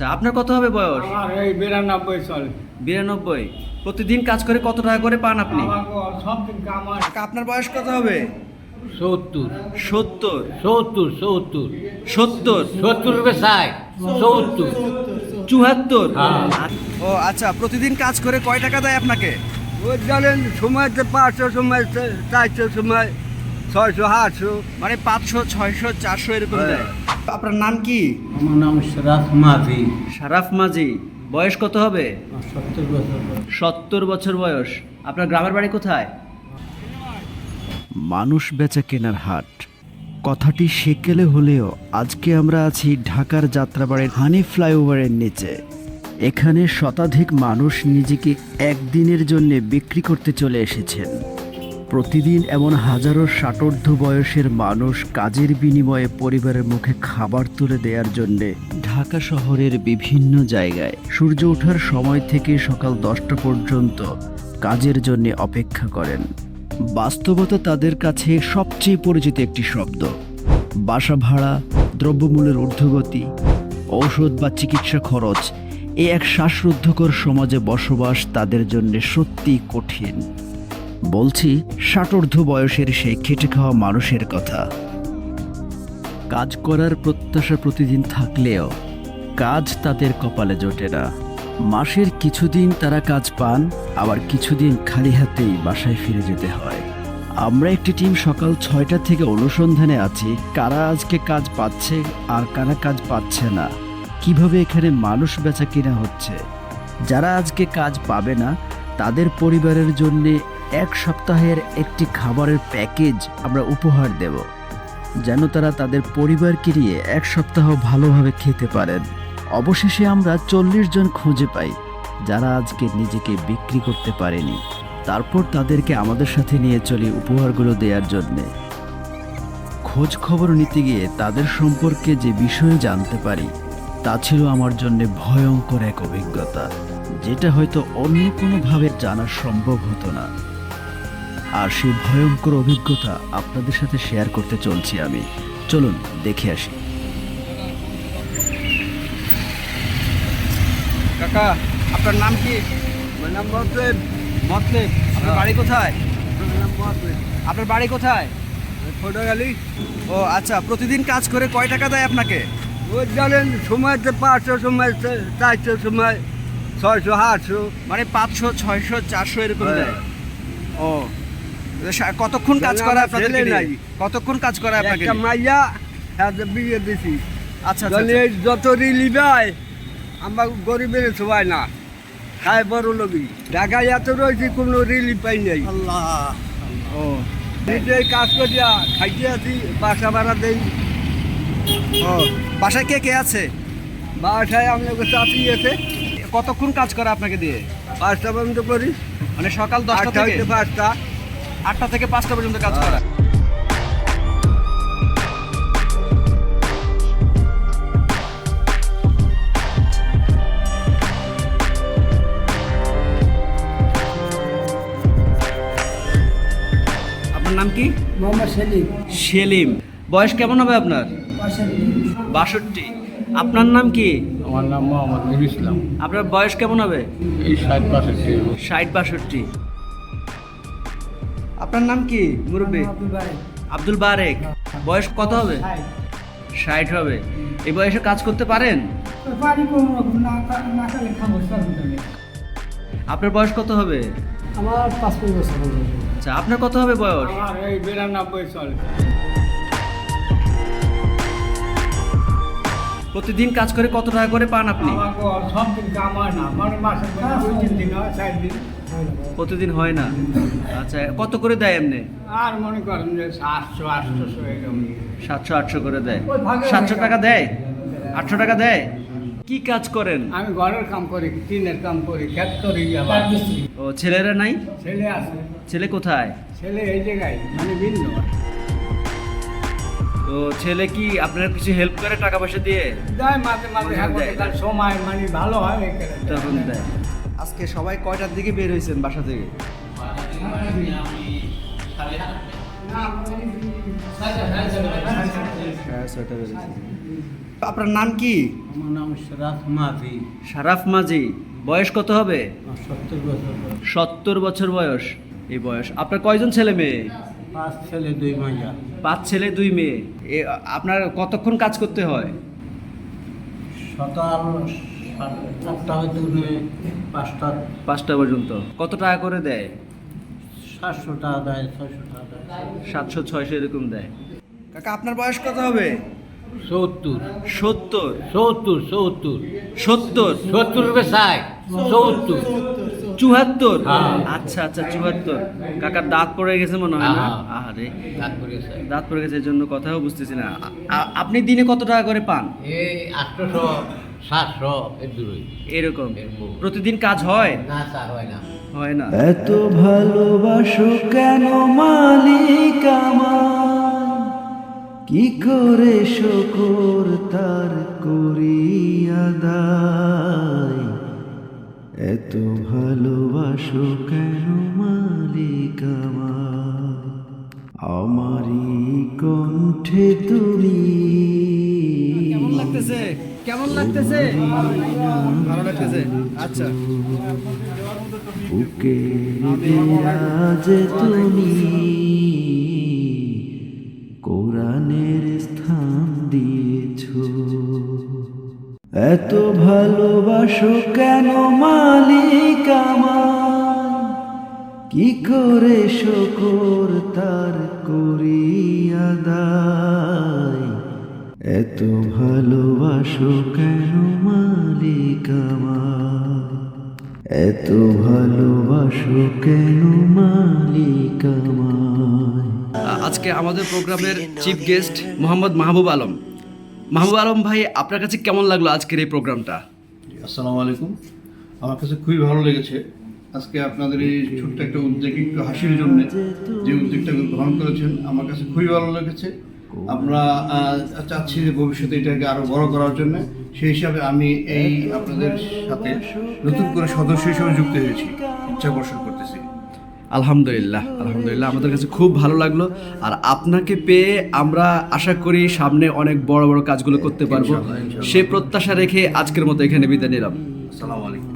আচ্ছা, আপনার কত হবে বয়স? আমার এই 92 চলে। 92। প্রতিদিন কাজ করে কত টাকা করে পান আপনি? আমাকে সব দিন কামাই। আপনার বয়স কত হবে? 70 70। 70 70 70। 70 রুপে চাই 70। 74। হ্যাঁ। ও আচ্ছা, প্রতিদিন কাজ করে কয় টাকা দেয় আপনাকে? ওই জানেন সময়তে 500, সময় 400, সময় 600 800। মানে 500 600 400 এরকম দেয়। আপনার নাম কি? আমার নাম শরাফ মাঝি। শারাফ মাঝি। বয়স কত হবে? 70 বছর। 70 বছর বয়স। আপনার গ্রামের বাড়ি কোথায়? মানুষ বেচা কেনার হাট, কথাটি সেকেলে হলেও আজকে আমরা আছি ঢাকার যাত্রাবাড়ির হানি ফ্লাইওভারের নিচে। এখানে শতাধিক মানুষ নিজেকে একদিনের জন্য বিক্রি করতে চলে এসেছেন। প্রতিদিন এমন হাজারো ষাটোর্ধ্ব বয়সের মানুষ কাজের বিনিময়ে পরিবারের মুখে খাবার তুলে দেওয়ার জন্যে ঢাকা শহরের বিভিন্ন জায়গায় সূর্য ওঠার সময় থেকে সকাল 10টা পর্যন্ত কাজের জন্য অপেক্ষা করেন। বাস্তবতা তাদের কাছে সবচেয়ে পরিচিত একটি শব্দ। বাসা ভাড়া, দ্রব্যমূল্যের ঊর্ধ্বগতি, ঔষধ বা চিকিৎসা খরচ, এই এক শ্বাসরুদ্ধকর সমাজে বসবাস তাদের জন্য সত্যি কঠিন। বলছি ষাটোর্ধ্ব বয়সের সেই খেটে খাওয়া মানুষের কথা। কাজ করার প্রত্যাশা প্রতিদিন থাকলেও কাজ তাদের কপালে জোটে না। মাসের কিছুদিন তারা কাজ পান, আবার কিছুদিন খালি হাতেই বাসায় ফিরে যেতে হয়। আমরা একটি টিম সকাল 6টা থেকে অনুসন্ধানে আছি কারা আজকে কাজ পাচ্ছে আর কারা কাজ পাচ্ছে না, কিভাবে এখানে মানুষ বেচা কিনা হচ্ছে। যারা আজকে কাজ পাবে না তাদের পরিবারের জন্য এক সপ্তাহের একটি খাবারের প্যাকেজ আমরা উপহার দেব, যেন তারা তাদের পরিবারকে নিয়ে এক সপ্তাহ ভালোভাবে খেতে পারেন। অবশেষে আমরা 40 জন খুঁজে পাই যারা আজকে নিজেকে বিক্রি করতে পারেনি। তারপর তাদেরকে আমাদের সাথে নিয়ে চলি উপহারগুলো দেওয়ার জন্যে। খোঁজ খবর নিতে গিয়ে তাদের সম্পর্কে যে বিষয়ে জানতে পারি তা ছিল আমার জন্য ভয়ঙ্কর এক অভিজ্ঞতা, যেটা হয়তো অন্য কোনোভাবে জানা সম্ভব হতো না। আর সেই ভয়ঙ্কর অভিজ্ঞতা আপনাদের সাথে শেয়ার করতে চলছি আমি। চলুন দেখে আসি। কাকা, আপনার নাম কি? আমার নাম মতলেব। মতলেব। আপনার বাড়ি কোথায়? আমার নাম মতলেব। আপনার বাড়ি কোথায়? ফটোগালি। ও আচ্ছা, প্রতিদিন কাজ করে কয় টাকা দেয় আপনাকে? ওই জানেন সময়তে 500, সময় 400, সময় 600 800। মানে 500 600 400 এরকম হ্যাঁ। দেয়। ও কতক্ষণ কাজ জানা করে আমার আপনাদের ছেলে নাই। কতক্ষণ কাজ করে আপনাকে একটা নিয়ে? মাইয়া হ্যাঁ বিয়ে দিছি। আচ্ছা আচ্ছা, জানি আচ্ছা। এই যত রিলিভাই আমরা গরিবের সবাই না খায় বড় লোকই। ঢাকায় এত রয়েছে কোনো রিলিফ পাই নাই। আল্লাহ। ও নিজে কাজ করিয়া খাইতে আছি, বাসা ভাড়া দেই। ও বাসায় কে কে আছে? বাসায় আপনাকে চাকরি আছে, কতক্ষণ কাজ করে আপনাকে দিয়ে? 5টা পর্যন্ত করি। মানে সকাল 10টা 8টা থেকে হইতে 5টা। 8টা থেকে 5টা পর্যন্ত কাজ করা। আপনার নাম কি? মোহাম্মদ সেলিম। সেলিম। বয়স কেমন হবে আপনার? 62। আপনার নাম কি? আমার নাম মোহাম্মদ নুর ইসলাম। আপনার বয়স কেমন হবে? এই 60-65। 60-62। আপনার নাম কি মুরব্বী? আব্দুল বারেক। বয়স কত হবে? 60 হবে। এই বয়সে কাজ করতে পারেন? আপনার বয়স কত হবে? আমার 5 বছর। আচ্ছা, আপনার কত হবে বয়স? আমার এই 92 চলে। প্রতিদিন কাজ করে কত টাকা করে পান আপনি? আমাকে সব দিন কামাই না, মানে মাসে 2-3 দিন হয়, 4 দিন। প্রতিদিন হয় না। আচ্ছা, কত করে দেয় এমনি? আর মনে করেন যে 700-800 এরকম। 700-800 করে দেয়। 700 টাকা দেয়? 800 টাকা দেয়? কি কাজ করেন? আমি ঘরের কাম করি, টিনের কাম করি, ক্ষেত করি। আবার ও ছেলেরা নাই? ছেলে আছে। ছেলে কোথায়? ছেলে এই জায়গায় মানে ভিন্ন। তো ছেলে কি আপনার কিছু হেল্প করে টাকা পয়সা দিয়ে? যায় মাঝে মাঝে, মাঝে হ্যাঁ, দেয়। তার সময় মানে ভালো হয় এই কারণে। তখন দেয়। আজকে সবাই কয়টার দিকে বের হয়েছেন বাসা থেকে? সাড়ে 6টা বের হয়েছেন। আপনার নাম কি? আমার নাম শরাফ মাঝি। শারাফ মাঝি। বয়স কত হবে? 70 বছর বয়স। 70 বছর বয়স। এই বয়স। আপনার কয়জন ছেলে মেয়ে? 5 ছেলে 2 মেয়ে। 5 ছেলে 2 মেয়ে। আপনার কতক্ষণ কাজ করতে হয়? সকাল 8টা হইতে 5টা পর্যন্ত। কত টাকা করে দেয়? 700 টাকা দেয়, 600 টাকা দেয়। 700 600 এরকম দেয়। কাকা আপনার বয়স কত হবে? 70 70 70 70 70 70 রুপে চাই 70 74। হ্যাঁ। আচ্ছা আচ্ছা 74। কাকার দাঁত পড়ে গেছে মনে হয় না? হ্যাঁ। আরে কাজ করে চাই। দাঁত পড়ে গেছে, এই জন্য কথাও বুঝতেছি না। আপনি দিনে কত টাকা করে পান? এই 800 700 এর দূরই। এরকম এরকম। প্রতিদিন কাজ হয়? না স্যার হয় না। হয় না। এত ভালোবাসো কেন মালিক আমার, কি করে শকর তার করি আদায়। এত ভালোবাসো কেন মালিক আমার, আমারই কণ্ঠে তুমি। কেমন লাগতেছে? কেমন লাগতেছে? ভালো লাগতেছে। আচ্ছা বুকে বিরাজ তুমি, কোরআনের স্থান দিয়েছ। এত ভালোবাসো কেন মালিক আমার, কি করে শকর তার করি আদায়। এত ভালোবাসো কেন মালিক আমার, এত ভালোবাসো কেন মালিক আমায়। আজকে আমাদের প্রোগ্রামের চিফ গেস্ট মোহাম্মদ মাহবুব আলম। মাহবুব আলম ভাই, আপনার কাছে কেমন লাগলো আজকের এই প্রোগ্রামটা? আসসালামু আলাইকুম। আমার কাছে খুবই ভালো লেগেছে আজকে আপনাদের এই ছোট্ট একটা উদ্যোগ, একটু হাসির জন্য যে উদ্যোগটা গ্রহণ করেছেন, আমার কাছে খুবই ভালো লেগেছে। আমরা চাচ্ছি যে ভবিষ্যতে এটাকে আরও বড় করার জন্য, সেই হিসাবে আমি এই আপনাদের সাথে নতুন করে সদস্য হিসেবে যুক্ত হয়েছি, ইচ্ছা পোষণ করতেছি। আলহামদুলিল্লাহ আলহামদুলিল্লাহ, আমাদের কাছে খুব ভালো লাগলো। আর আপনাকে পেয়ে আমরা আশা করি সামনে অনেক বড় বড় কাজগুলো করতে পারবো, ইনশাআল্লাহ, ইনশাআল্লাহ। সে প্রত্যাশা রেখে আজকের মতো এখানে বিদায় নিলাম। আসসালামু আলাইকুম।